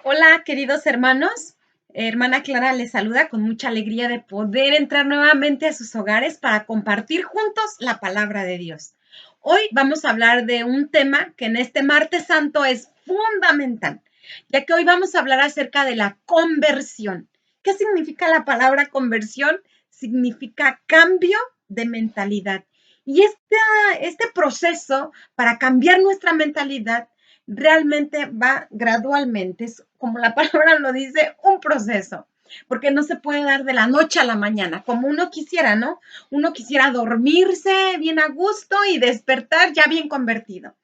Hola, queridos hermanos. Hermana Clara les saluda con mucha alegría de poder entrar nuevamente a sus hogares para compartir juntos la palabra de Dios. Hoy vamos a hablar de un tema que en este martes santo es fundamental, ya que hoy vamos a hablar acerca de la conversión. ¿Qué significa la palabra conversión? Significa cambio de mentalidad. Y este proceso para cambiar nuestra mentalidad realmente va gradualmente, es como la palabra lo dice, un proceso, porque no se puede dar de la noche a la mañana, como uno quisiera, ¿no? Uno quisiera dormirse bien a gusto y despertar ya bien convertido,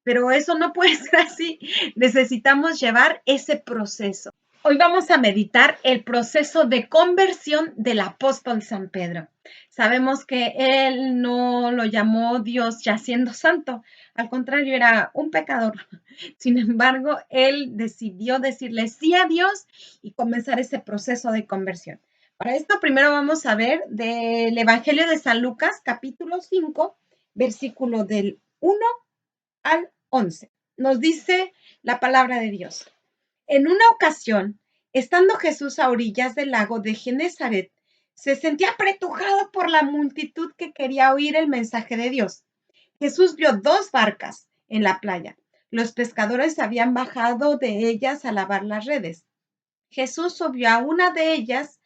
pero eso no puede ser así, necesitamos llevar ese proceso. Hoy vamos a meditar el proceso de conversión del apóstol San Pedro. Sabemos que él no lo llamó Dios ya siendo santo, al contrario, era un pecador. Sin embargo, él decidió decirle sí a Dios y comenzar ese proceso de conversión. Para esto, primero vamos a ver del Evangelio de San Lucas, capítulo 5, versículo del 1 al 11. Nos dice la palabra de Dios. En una ocasión, estando Jesús a orillas del lago de Genezaret, se sentía apretujado por la multitud que quería oír el mensaje de Dios. Jesús vio dos barcas en la playa. Los pescadores habían bajado de ellas a lavar las redes. Jesús subió a una de ellas,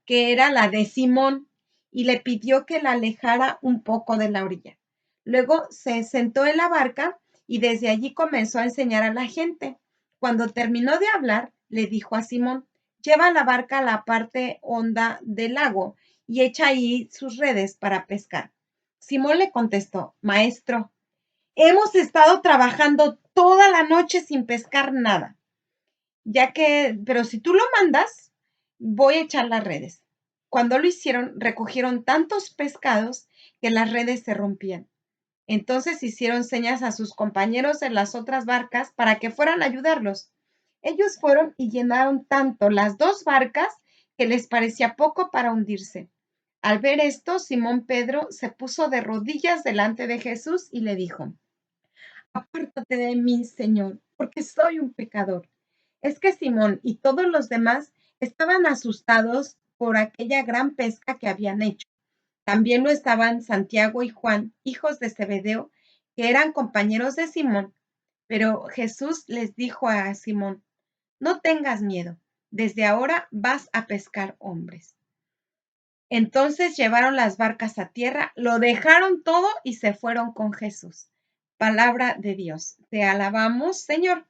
que era la de Simón, y le pidió que la alejara un poco de la orilla. Luego se sentó en la barca y desde allí comenzó a enseñar a la gente. Cuando terminó de hablar, le dijo a Simón: lleva la barca a la parte honda del lago y echa ahí sus redes para pescar. Simón le contestó: Maestro, hemos estado trabajando toda la noche sin pescar nada, pero si tú lo mandas, voy a echar las redes. Cuando lo hicieron, recogieron tantos pescados que las redes se rompían. Entonces hicieron señas a sus compañeros en las otras barcas para que fueran a ayudarlos. Ellos fueron y llenaron tanto las dos barcas que les parecía poco para hundirse. Al ver esto, Simón Pedro se puso de rodillas delante de Jesús y le dijo: Apártate de mí, Señor, porque soy un pecador. Es que Simón y todos los demás estaban asustados por aquella gran pesca que habían hecho. También lo estaban Santiago y Juan, hijos de Zebedeo, que eran compañeros de Simón. Pero Jesús les dijo a Simón: no tengas miedo, desde ahora vas a pescar hombres. Entonces llevaron las barcas a tierra, lo dejaron todo y se fueron con Jesús. Palabra de Dios. Te alabamos, Señor.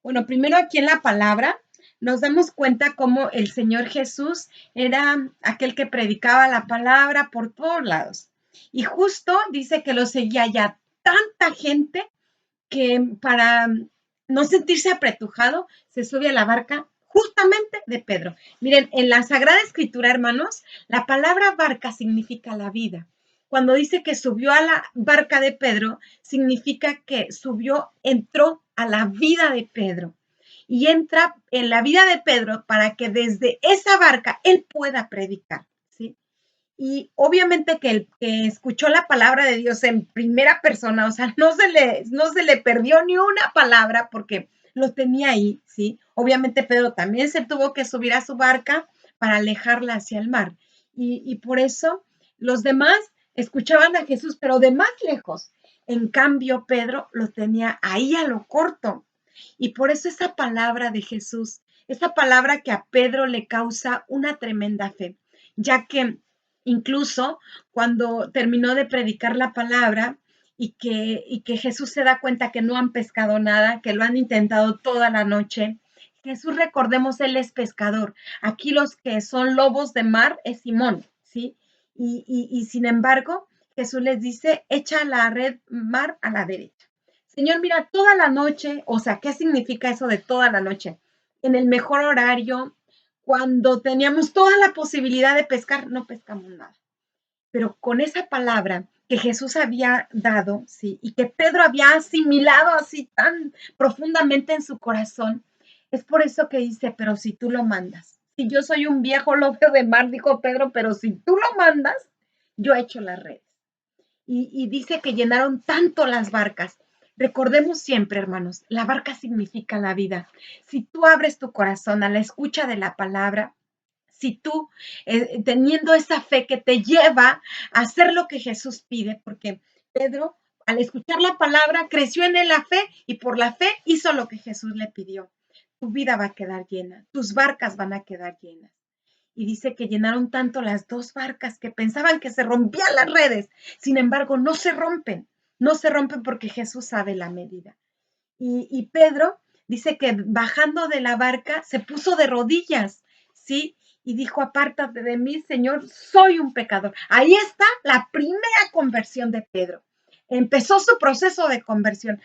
Bueno, primero aquí en la palabra nos damos cuenta cómo el Señor Jesús era aquel que predicaba la palabra por todos lados. Y justo dice que lo seguía ya tanta gente que para no sentirse apretujado, se sube a la barca justamente de Pedro. Miren, en la Sagrada Escritura, hermanos, la palabra barca significa la vida. Cuando dice que subió a la barca de Pedro, significa que subió, entró a la vida de Pedro y entra en la vida de Pedro para que desde esa barca él pueda predicar, ¿sí? Y obviamente que el que escuchó la palabra de Dios en primera persona, o sea, no se le perdió ni una palabra porque lo tenía ahí, ¿sí? Obviamente Pedro también se tuvo que subir a su barca para alejarla hacia el mar. Y por eso los demás escuchaban a Jesús, pero de más lejos. En cambio, Pedro lo tenía ahí a lo corto. Y por eso esa palabra de Jesús, esa palabra que a Pedro le causa una tremenda fe, ya que incluso cuando terminó de predicar la palabra y que Jesús se da cuenta que no han pescado nada, que lo han intentado toda la noche. Jesús, recordemos, él es pescador. Aquí los que son lobos de mar es Simón, ¿sí? Y sin embargo, Jesús les dice: echa la red mar a la derecha. Señor, mira, toda la noche, o sea, ¿qué significa eso de toda la noche? En el mejor horario, cuando teníamos toda la posibilidad de pescar, no pescamos nada. Pero con esa palabra que Jesús había dado, ¿sí? Y que Pedro había asimilado así tan profundamente en su corazón, es por eso que dice: pero si tú lo mandas. Si yo soy un viejo lobo de mar, dijo Pedro, pero si tú lo mandas, yo echo las redes. Y dice que llenaron tanto las barcas. Recordemos siempre, hermanos, la barca significa la vida. Si tú abres tu corazón a la escucha de la palabra, si tú, teniendo esa fe que te lleva a hacer lo que Jesús pide, porque Pedro, al escuchar la palabra, creció en él la fe y por la fe hizo lo que Jesús le pidió. Tu vida va a quedar llena, tus barcas van a quedar llenas. Y dice que llenaron tanto las dos barcas que pensaban que se rompían las redes. Sin embargo, no se rompen porque Jesús sabe la medida. Y Pedro dice que bajando de la barca se puso de rodillas, ¿sí? Y dijo, apártate de mí, Señor, soy un pecador. Ahí está la primera conversión de Pedro. Empezó su proceso de conversión.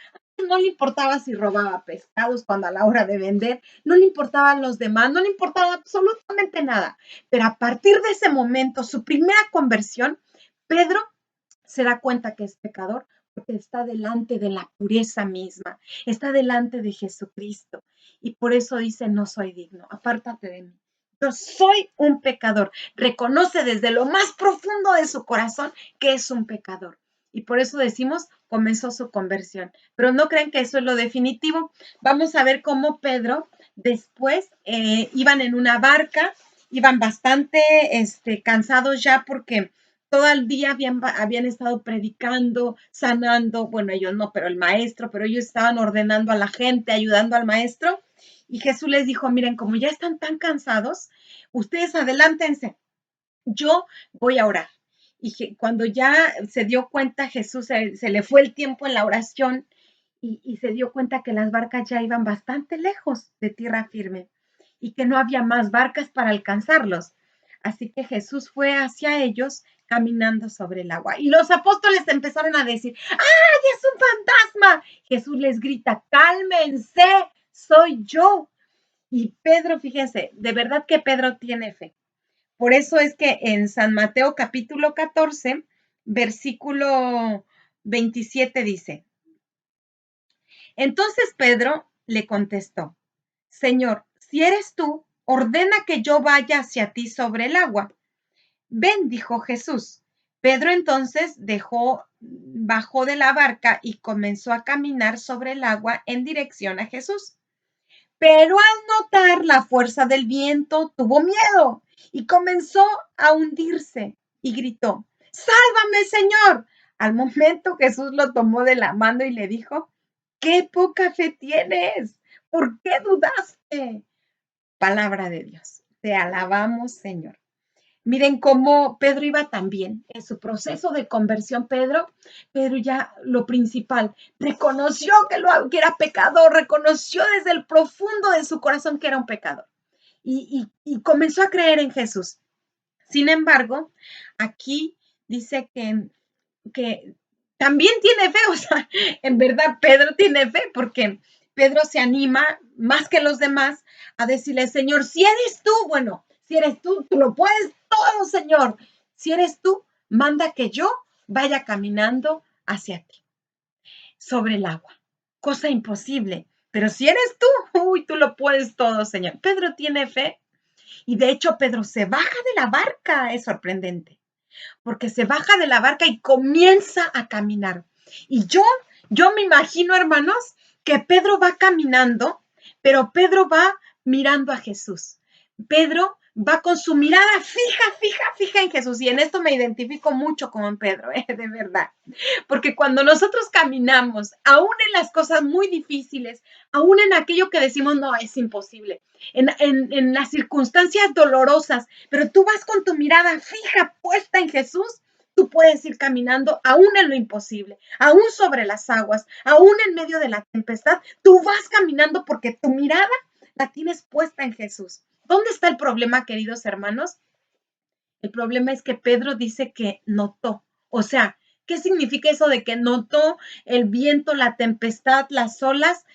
No le importaba si robaba pescados cuando a la hora de vender, no le importaban los demás, no le importaba absolutamente nada. Pero a partir de ese momento, su primera conversión, Pedro se da cuenta que es pecador porque está delante de la pureza misma, está delante de Jesucristo. Y por eso dice, no soy digno, apártate de mí. Yo soy un pecador. Reconoce desde lo más profundo de su corazón que es un pecador. Y por eso decimos, comenzó su conversión. Pero no crean que eso es lo definitivo. Vamos a ver cómo Pedro después iban en una barca, iban bastante cansados ya porque todo el día habían estado predicando, sanando, bueno, ellos no, pero el maestro, pero ellos estaban ordenando a la gente, ayudando al maestro. Y Jesús les dijo, miren, como ya están tan cansados, ustedes adelántense, yo voy a orar. Y cuando ya se dio cuenta, Jesús se le fue el tiempo en la oración y se dio cuenta que las barcas ya iban bastante lejos de tierra firme y que no había más barcas para alcanzarlos. Así que Jesús fue hacia ellos caminando sobre el agua. Y los apóstoles empezaron a decir, ¡ay, es un fantasma! Jesús les grita, cálmense, soy yo. Y Pedro, fíjense, de verdad que Pedro tiene fe. Por eso es que en San Mateo capítulo 14, versículo 27 dice, entonces Pedro le contestó, Señor, si eres tú, ordena que yo vaya hacia ti sobre el agua. Ven, dijo Jesús. Pedro entonces bajó de la barca y comenzó a caminar sobre el agua en dirección a Jesús. Pero al notar la fuerza del viento, tuvo miedo y comenzó a hundirse y gritó, ¡sálvame, Señor! Al momento Jesús lo tomó de la mano y le dijo, ¡qué poca fe tienes! ¿Por qué dudaste? Palabra de Dios. Te alabamos, Señor. Miren cómo Pedro iba también en su proceso de conversión. Pedro ya lo principal, reconoció que era pecador, reconoció desde el profundo de su corazón que era un pecador y comenzó a creer en Jesús. Sin embargo, aquí dice que también tiene fe, o sea, en verdad Pedro tiene fe porque Pedro se anima más que los demás a decirle, Señor, si eres tú, bueno, si eres tú lo puedes todo, Señor. Si eres tú, manda que yo vaya caminando hacia ti, sobre el agua. Cosa imposible. Pero si eres tú, uy, tú lo puedes todo, Señor. Pedro tiene fe y de hecho Pedro se baja de la barca, es sorprendente porque se baja de la barca y comienza a caminar. Y yo me imagino, hermanos, que Pedro va caminando, pero Pedro va mirando a Jesús. Pedro va con su mirada fija en Jesús. Y en esto me identifico mucho con Pedro, de verdad. Porque cuando nosotros caminamos, aún en las cosas muy difíciles, aún en aquello que decimos, no, es imposible, en las circunstancias dolorosas, pero tú vas con tu mirada fija puesta en Jesús, tú puedes ir caminando aún en lo imposible, aún sobre las aguas, aún en medio de la tempestad, tú vas caminando porque tu mirada la tienes puesta en Jesús. ¿Dónde está el problema, queridos hermanos? El problema es que Pedro dice que notó, o sea, ¿qué significa eso de que notó el viento, la tempestad, las olas?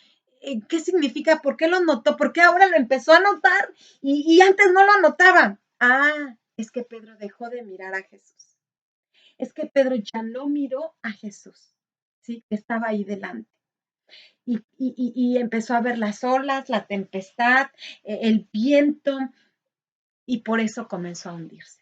¿Qué significa? ¿Por qué lo notó? ¿Por qué ahora lo empezó a notar y antes no lo notaba? Ah, es que Pedro dejó de mirar a Jesús. Es que Pedro ya no miró a Jesús, ¿sí? Que estaba ahí delante. Y empezó a ver las olas, la tempestad, el viento, y por eso comenzó a hundirse.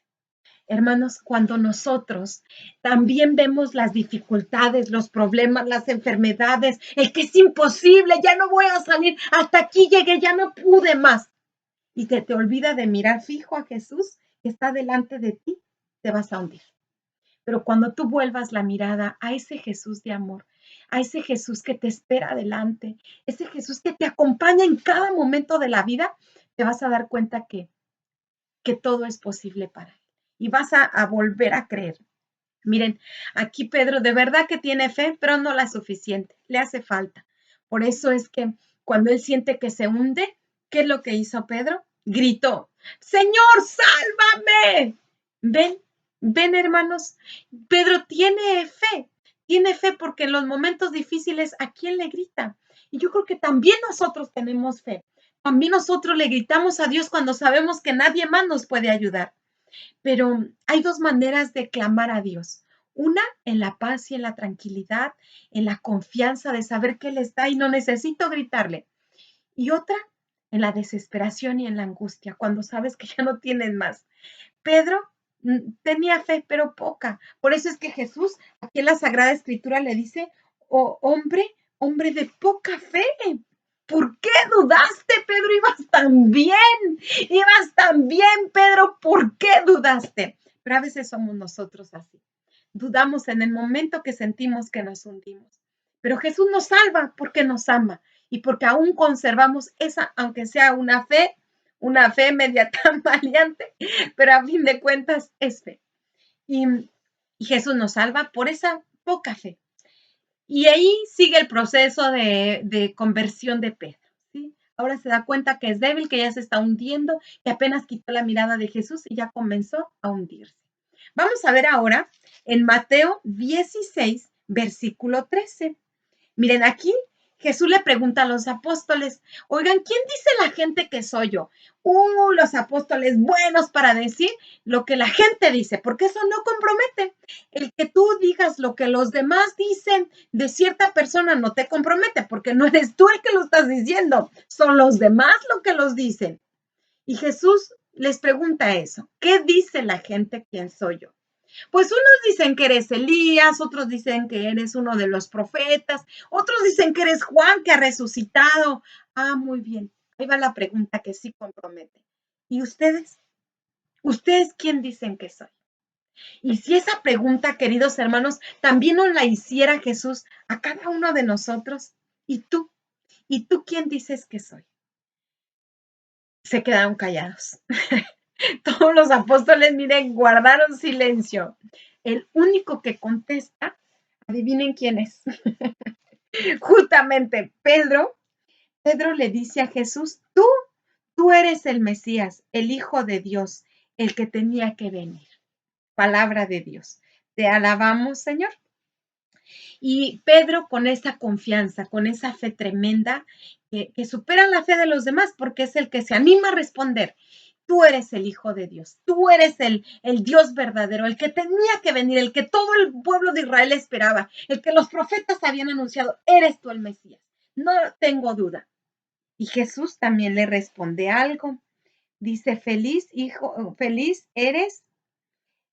Hermanos, cuando nosotros también vemos las dificultades, los problemas, las enfermedades, el que es imposible, ya no voy a salir, hasta aquí llegué, ya no pude más. Y que te olvida de mirar fijo a Jesús que está delante de ti, te vas a hundir. Pero cuando tú vuelvas la mirada a ese Jesús de amor, a ese Jesús que te espera adelante, ese Jesús que te acompaña en cada momento de la vida, te vas a dar cuenta que todo es posible para él. Y vas a volver a creer. Miren, aquí Pedro de verdad que tiene fe, pero no la suficiente, le hace falta. Por eso es que cuando él siente que se hunde, ¿qué es lo que hizo Pedro? Gritó, Señor, sálvame. Ven, ven hermanos, Pedro tiene fe porque en los momentos difíciles, ¿a quién le grita? Y yo creo que también nosotros tenemos fe. También nosotros le gritamos a Dios cuando sabemos que nadie más nos puede ayudar. Pero hay dos maneras de clamar a Dios. Una, en la paz y en la tranquilidad, en la confianza de saber que Él está y no necesito gritarle. Y otra, en la desesperación y en la angustia, cuando sabes que ya no tienes más. Pedro tenía fe, pero poca. Por eso es que Jesús, aquí en la Sagrada Escritura, le dice, oh, hombre de poca fe. ¿Por qué dudaste, Pedro? Ibas tan bien, Pedro, ¿por qué dudaste? Pero a veces somos nosotros así. Dudamos en el momento que sentimos que nos hundimos. Pero Jesús nos salva porque nos ama y porque aún conservamos esa, aunque sea una fe media tambaleante, pero a fin de cuentas es fe. Y, y Jesús nos salva por esa poca fe. Y ahí sigue el proceso de conversión de Pedro. ¿Sí? Ahora se da cuenta que es débil, que ya se está hundiendo, que apenas quitó la mirada de Jesús y ya comenzó a hundirse. Vamos a ver ahora en Mateo 16, versículo 13. Miren, aquí Jesús le pregunta a los apóstoles, oigan, ¿quién dice la gente que soy yo? Los apóstoles buenos para decir lo que la gente dice, porque eso no compromete. El que tú digas lo que los demás dicen de cierta persona no te compromete, porque no eres tú el que lo estás diciendo, son los demás lo que los dicen. Y Jesús les pregunta eso, ¿qué dice la gente quién soy yo? Pues unos dicen que eres Elías, otros dicen que eres uno de los profetas, otros dicen que eres Juan que ha resucitado. Ah, muy bien. Ahí va la pregunta que sí compromete. ¿Y ustedes? ¿Ustedes quién dicen que soy? Y si esa pregunta, queridos hermanos, también nos la hiciera Jesús a cada uno de nosotros, ¿y tú? ¿Y tú quién dices que soy? Se quedaron callados. Todos los apóstoles, miren, guardaron silencio. El único que contesta, adivinen quién es. Justamente Pedro. Pedro le dice a Jesús, tú eres el Mesías, el Hijo de Dios, el que tenía que venir. Palabra de Dios. Te alabamos, Señor. Y Pedro con esa confianza, con esa fe tremenda, que supera la fe de los demás, porque es el que se anima a responder. Tú eres el Hijo de Dios, tú eres el Dios verdadero, el que tenía que venir, el que todo el pueblo de Israel esperaba, el que los profetas habían anunciado, eres tú el Mesías. No tengo duda. Y Jesús también le responde algo. Dice, feliz eres,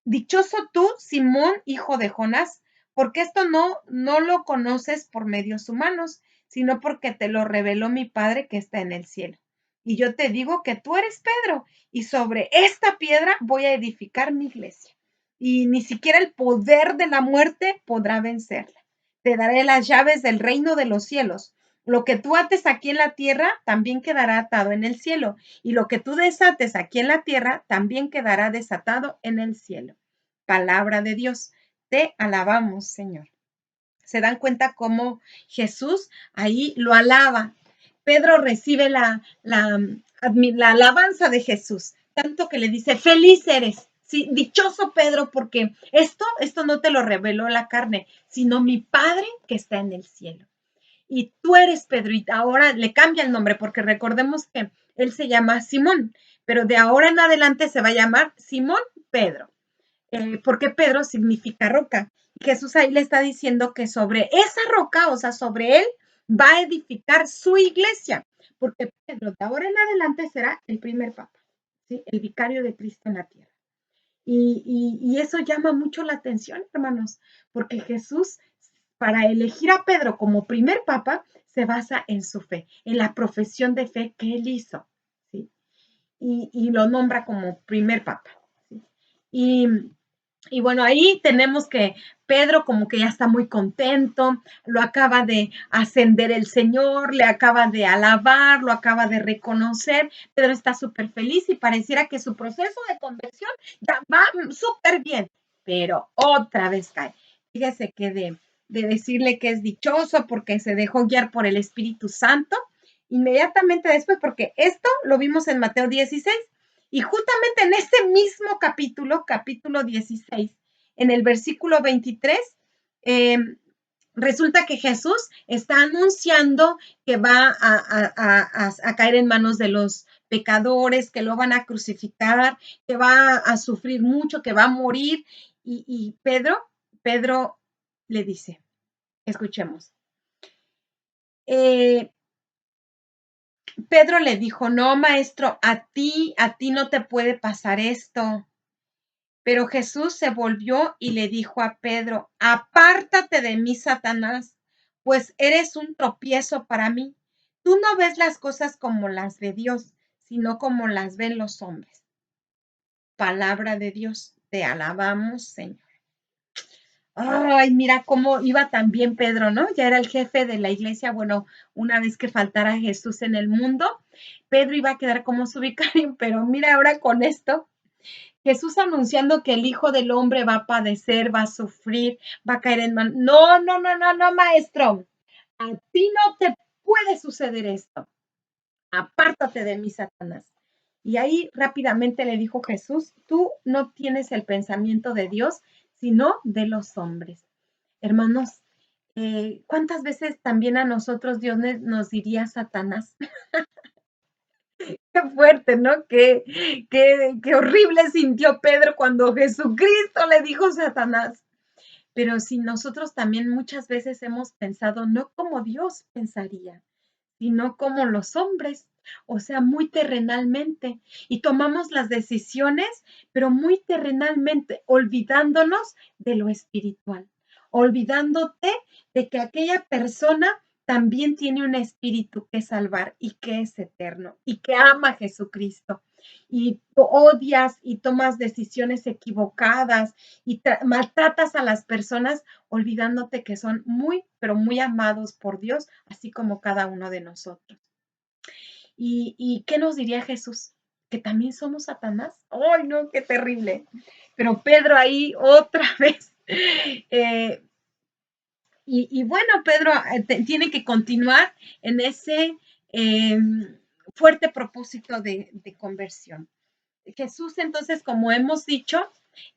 dichoso tú, Simón, hijo de Jonás, porque esto no lo conoces por medios humanos, sino porque te lo reveló mi Padre que está en el cielo. Y yo te digo que tú eres Pedro, y sobre esta piedra voy a edificar mi iglesia. Y ni siquiera el poder de la muerte podrá vencerla. Te daré las llaves del reino de los cielos. Lo que tú ates aquí en la tierra también quedará atado en el cielo, y lo que tú desates aquí en la tierra también quedará desatado en el cielo. Palabra de Dios. Te alabamos, Señor. ¿Se dan cuenta cómo Jesús ahí lo alaba? Pedro recibe la alabanza de Jesús, tanto que le dice, feliz eres. Sí, dichoso Pedro, porque esto no te lo reveló la carne, sino mi Padre que está en el cielo. Y tú eres Pedro, y ahora le cambia el nombre, porque recordemos que él se llama Simón, pero de ahora en adelante se va a llamar Simón Pedro, porque Pedro significa roca. Jesús ahí le está diciendo que sobre esa roca, o sea, sobre él, va a edificar su iglesia, porque Pedro de ahora en adelante será el primer papa, ¿sí? El vicario de Cristo en la tierra. Y eso llama mucho la atención, hermanos, porque Jesús, para elegir a Pedro como primer papa, se basa en su fe, en la profesión de fe que él hizo, ¿sí? Y lo nombra como primer papa, ¿sí? Y, y bueno, ahí tenemos que Pedro como que ya está muy contento, lo acaba de ascender el Señor, le acaba de alabar, lo acaba de reconocer. Pedro está súper feliz y pareciera que su proceso de conversión ya va súper bien, pero otra vez cae. Fíjese que de decirle que es dichoso porque se dejó guiar por el Espíritu Santo, inmediatamente después, porque esto lo vimos en Mateo 16, y justamente en este mismo capítulo, capítulo 16, en el versículo 23, eh, resulta que Jesús está anunciando que va a caer en manos de los pecadores, que lo van a crucificar, que va a sufrir mucho, que va a morir. Y Pedro le dice, escuchemos, eh, Pedro le dijo, no, maestro, a ti no te puede pasar esto. Pero Jesús se volvió y le dijo a Pedro, apártate de mí, Satanás, pues eres un tropiezo para mí. Tú no ves las cosas como las ve Dios, sino como las ven los hombres. Palabra de Dios, te alabamos, Señor. Ay, mira cómo iba también Pedro, ¿no? Ya era el jefe de la iglesia. Bueno, una vez que faltara Jesús en el mundo, Pedro iba a quedar como su vicario, pero mira ahora con esto, Jesús anunciando que el Hijo del Hombre va a padecer, va a sufrir, va a caer en manos. No, no, no, no, no, maestro. A ti no te puede suceder esto. Apártate de mí, Satanás. Y ahí rápidamente le dijo Jesús, tú no tienes el pensamiento de Dios, sino de los hombres. Hermanos, ¿cuántas veces también a nosotros Dios nos diría Satanás? Qué fuerte, ¿no? Qué horrible sintió Pedro cuando Jesucristo le dijo Satanás. Pero si nosotros también muchas veces hemos pensado no como Dios pensaría, sino como los hombres, o sea, muy terrenalmente. Y tomamos las decisiones, pero muy terrenalmente, olvidándonos de lo espiritual, olvidándote de que aquella persona también tiene un espíritu que salvar y que es eterno y que ama a Jesucristo. Y odias y tomas decisiones equivocadas y maltratas a las personas olvidándote que son muy, pero muy amados por Dios, así como cada uno de nosotros. ¿Y qué nos diría Jesús? ¿Que también somos Satanás? ¡Ay, no, qué terrible! Pero Pedro ahí otra vez. Eh, y bueno, Pedro tiene que continuar en ese eh, fuerte propósito de conversión. Jesús, entonces, como hemos dicho,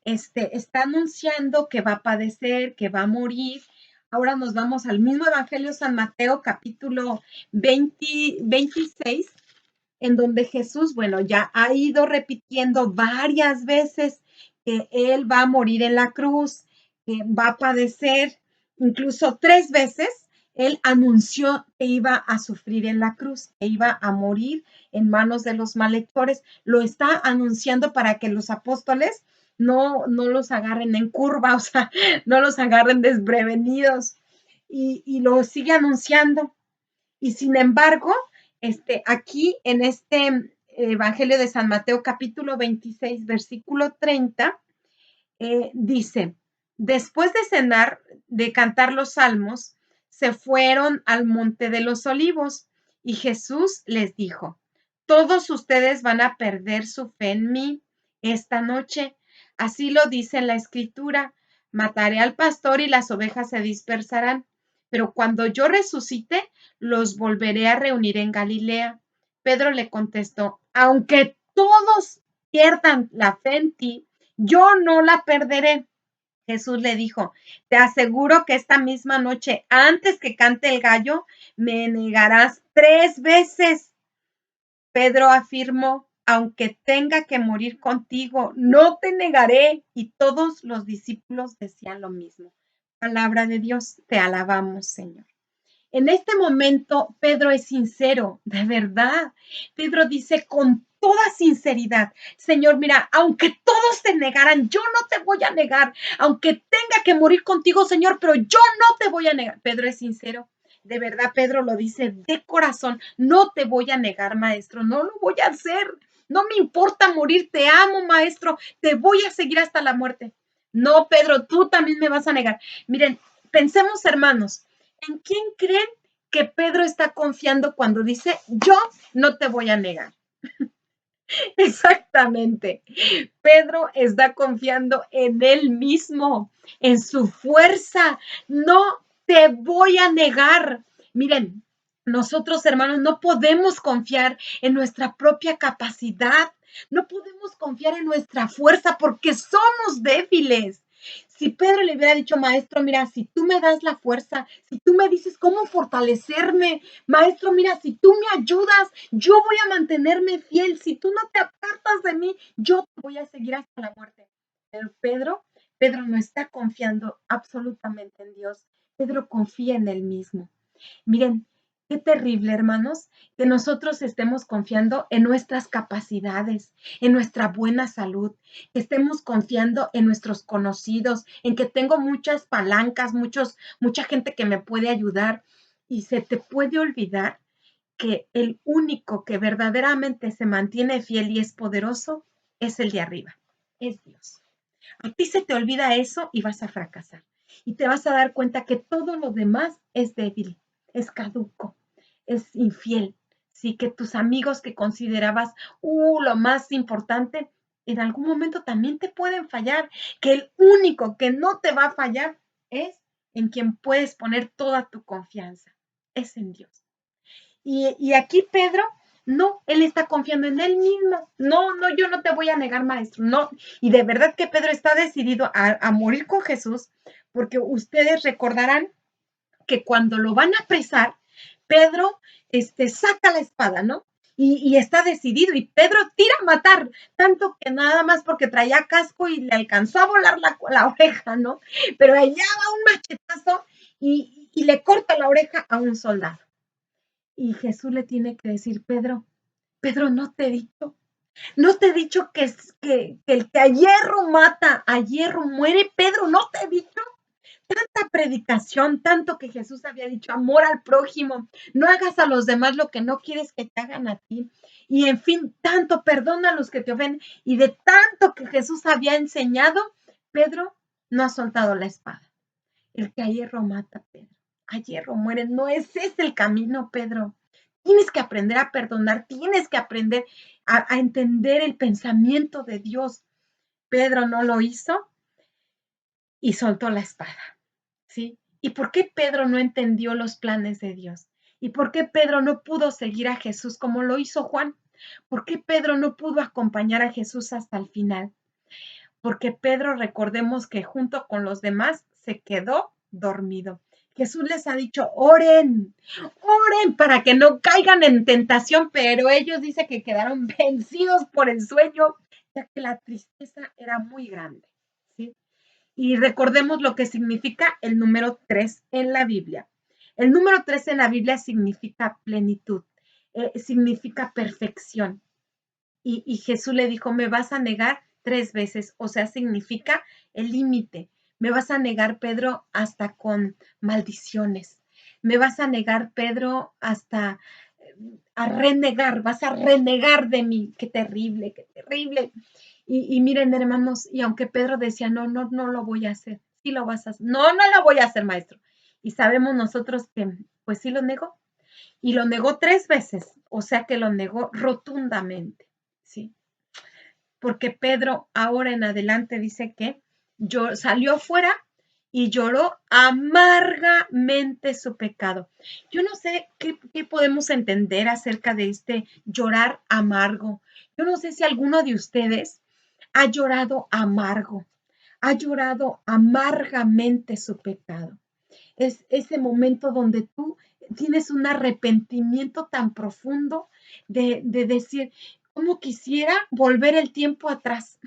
está anunciando que va a padecer, que va a morir. Ahora nos vamos al mismo Evangelio San Mateo, capítulo 26, en donde Jesús, bueno, ya ha ido repitiendo varias veces que Él va a morir en la cruz, que va a padecer, incluso 3 veces. Él anunció que iba a sufrir en la cruz, que iba a morir en manos de los malhechores. Lo está anunciando para que los apóstoles no los agarren en curva, o sea, no los agarren desprevenidos. Y lo sigue anunciando. Y sin embargo, aquí en este Evangelio de San Mateo, capítulo 26, versículo 30, dice, después de cenar, de cantar los salmos, se fueron al monte de los olivos y Jesús les dijo, todos ustedes van a perder su fe en mí esta noche. Así lo dice la escritura, mataré al pastor y las ovejas se dispersarán, pero cuando yo resucite, los volveré a reunir en Galilea. Pedro le contestó, aunque todos pierdan la fe en ti, yo no la perderé. Jesús le dijo, te aseguro que esta misma noche, antes que cante el gallo, me negarás 3 veces. Pedro afirmó, aunque tenga que morir contigo, no te negaré. Y todos los discípulos decían lo mismo. Palabra de Dios, te alabamos, Señor. En este momento, Pedro es sincero, de verdad. Pedro dice con toda sinceridad, Señor, mira, aunque todos te negaran, yo no te voy a negar. Aunque tenga que morir contigo, Señor, pero yo no te voy a negar. Pedro es sincero. De verdad, Pedro lo dice de corazón. No te voy a negar, maestro. No lo voy a hacer. No me importa morir. Te amo, maestro. Te voy a seguir hasta la muerte. No, Pedro, tú también me vas a negar. Miren, pensemos, hermanos, ¿en quién creen que Pedro está confiando cuando dice, yo no te voy a negar? Exactamente. Pedro está confiando en él mismo, en su fuerza. No te voy a negar. Miren, nosotros, hermanos, no podemos confiar en nuestra propia capacidad. No podemos confiar en nuestra fuerza porque somos débiles. Si Pedro le hubiera dicho, maestro, mira, si tú me das la fuerza, si tú me dices cómo fortalecerme, maestro, mira, si tú me ayudas, yo voy a mantenerme fiel. Si tú no te apartas de mí, yo te voy a seguir hasta la muerte. Pero Pedro no está confiando absolutamente en Dios. Pedro confía en él mismo. Miren, qué terrible, hermanos, que nosotros estemos confiando en nuestras capacidades, en nuestra buena salud, que estemos confiando en nuestros conocidos, en que tengo muchas palancas, mucha gente que me puede ayudar. Y se te puede olvidar que el único que verdaderamente se mantiene fiel y es poderoso es el de arriba, es Dios. A ti se te olvida eso y vas a fracasar. Y te vas a dar cuenta que todo lo demás es débil, es caduco, es infiel. Sí, que tus amigos que considerabas lo más importante, en algún momento también te pueden fallar. Que el único que no te va a fallar es en quien puedes poner toda tu confianza, es en Dios. Y aquí Pedro, no, él está confiando en él mismo. No, no, yo no te voy a negar, maestro. No. Y de verdad que Pedro está decidido a morir con Jesús, porque ustedes recordarán que cuando lo van a apresar, Pedro saca la espada, ¿no? Y está decidido, y Pedro tira a matar, tanto que nada más porque traía casco y le alcanzó a volar la oreja, ¿no? Pero allá va un machetazo y le corta la oreja a un soldado. Y Jesús le tiene que decir, Pedro, Pedro, no te he dicho que el que a hierro mata, a hierro muere, Pedro, no te he dicho. Tanta predicación, tanto que Jesús había dicho, amor al prójimo, no hagas a los demás lo que no quieres que te hagan a ti. Y en fin, tanto perdona a los que te ofenden. Y de tanto que Jesús había enseñado, Pedro no ha soltado la espada. El que a hierro mata, Pedro, a hierro muere. No es ese el camino, Pedro. Tienes que aprender a perdonar, tienes que aprender a entender el pensamiento de Dios. Pedro no lo hizo y soltó la espada, ¿sí? ¿Y por qué Pedro no entendió los planes de Dios? ¿Y por qué Pedro no pudo seguir a Jesús como lo hizo Juan? ¿Por qué Pedro no pudo acompañar a Jesús hasta el final? Porque Pedro, recordemos que junto con los demás se quedó dormido. Jesús les ha dicho, oren, oren para que no caigan en tentación, pero ellos dicen que quedaron vencidos por el sueño, ya que la tristeza era muy grande, ¿sí? Y recordemos lo que significa el número 3 en la Biblia. El número 3 en la Biblia significa plenitud, significa perfección. Y Jesús le dijo, me vas a negar 3 veces, o sea, significa el límite. Me vas a negar, Pedro, hasta con maldiciones. Me vas a negar, Pedro, hasta a renegar, vas a renegar de mí. Qué terrible, qué terrible. Y miren, hermanos, y aunque Pedro decía, no, no, no lo voy a hacer, sí lo vas a hacer. No, no lo voy a hacer, maestro. Y sabemos nosotros que, pues sí lo negó. Y lo negó 3 veces, o sea que lo negó rotundamente. ¿Sí? Porque Pedro ahora en adelante dice que salió afuera y lloró amargamente su pecado. Yo no sé qué podemos entender acerca de este llorar amargo. Yo no sé si alguno de ustedes ha llorado amargo, ha llorado amargamente su pecado. Es ese momento donde tú tienes un arrepentimiento tan profundo de decir, ¿cómo quisiera volver el tiempo atrás?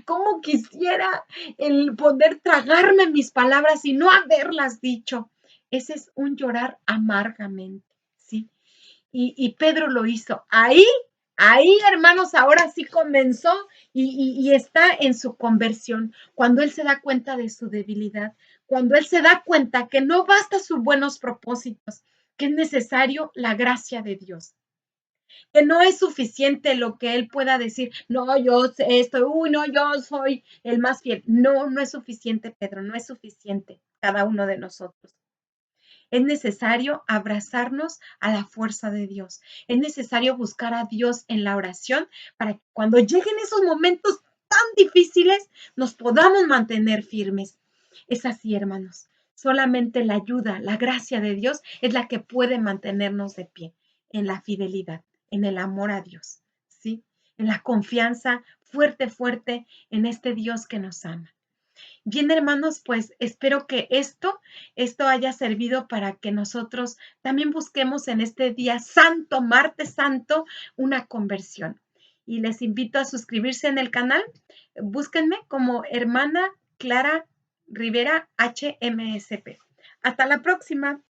¿Cómo quisiera el poder tragarme mis palabras y no haberlas dicho? Ese es un llorar amargamente, ¿sí? Y Pedro lo hizo. Ahí, hermanos, ahora sí comenzó y está en su conversión. Cuando él se da cuenta de su debilidad, cuando él se da cuenta que no basta sus buenos propósitos, que es necesario la gracia de Dios, que no es suficiente lo que él pueda decir, no, yo estoy, no, yo soy el más fiel. No, no es suficiente, Pedro, no es suficiente cada uno de nosotros. Es necesario abrazarnos a la fuerza de Dios. Es necesario buscar a Dios en la oración para que cuando lleguen esos momentos tan difíciles nos podamos mantener firmes. Es así, hermanos. Solamente la ayuda, la gracia de Dios es la que puede mantenernos de pie en la fidelidad, en el amor a Dios, ¿sí? En la confianza fuerte, fuerte en este Dios que nos ama. Bien, hermanos, pues espero que esto haya servido para que nosotros también busquemos en este día santo, martes santo, una conversión. Y les invito a suscribirse en el canal. Búsquenme como hermana Clara Rivera HMSP. Hasta la próxima.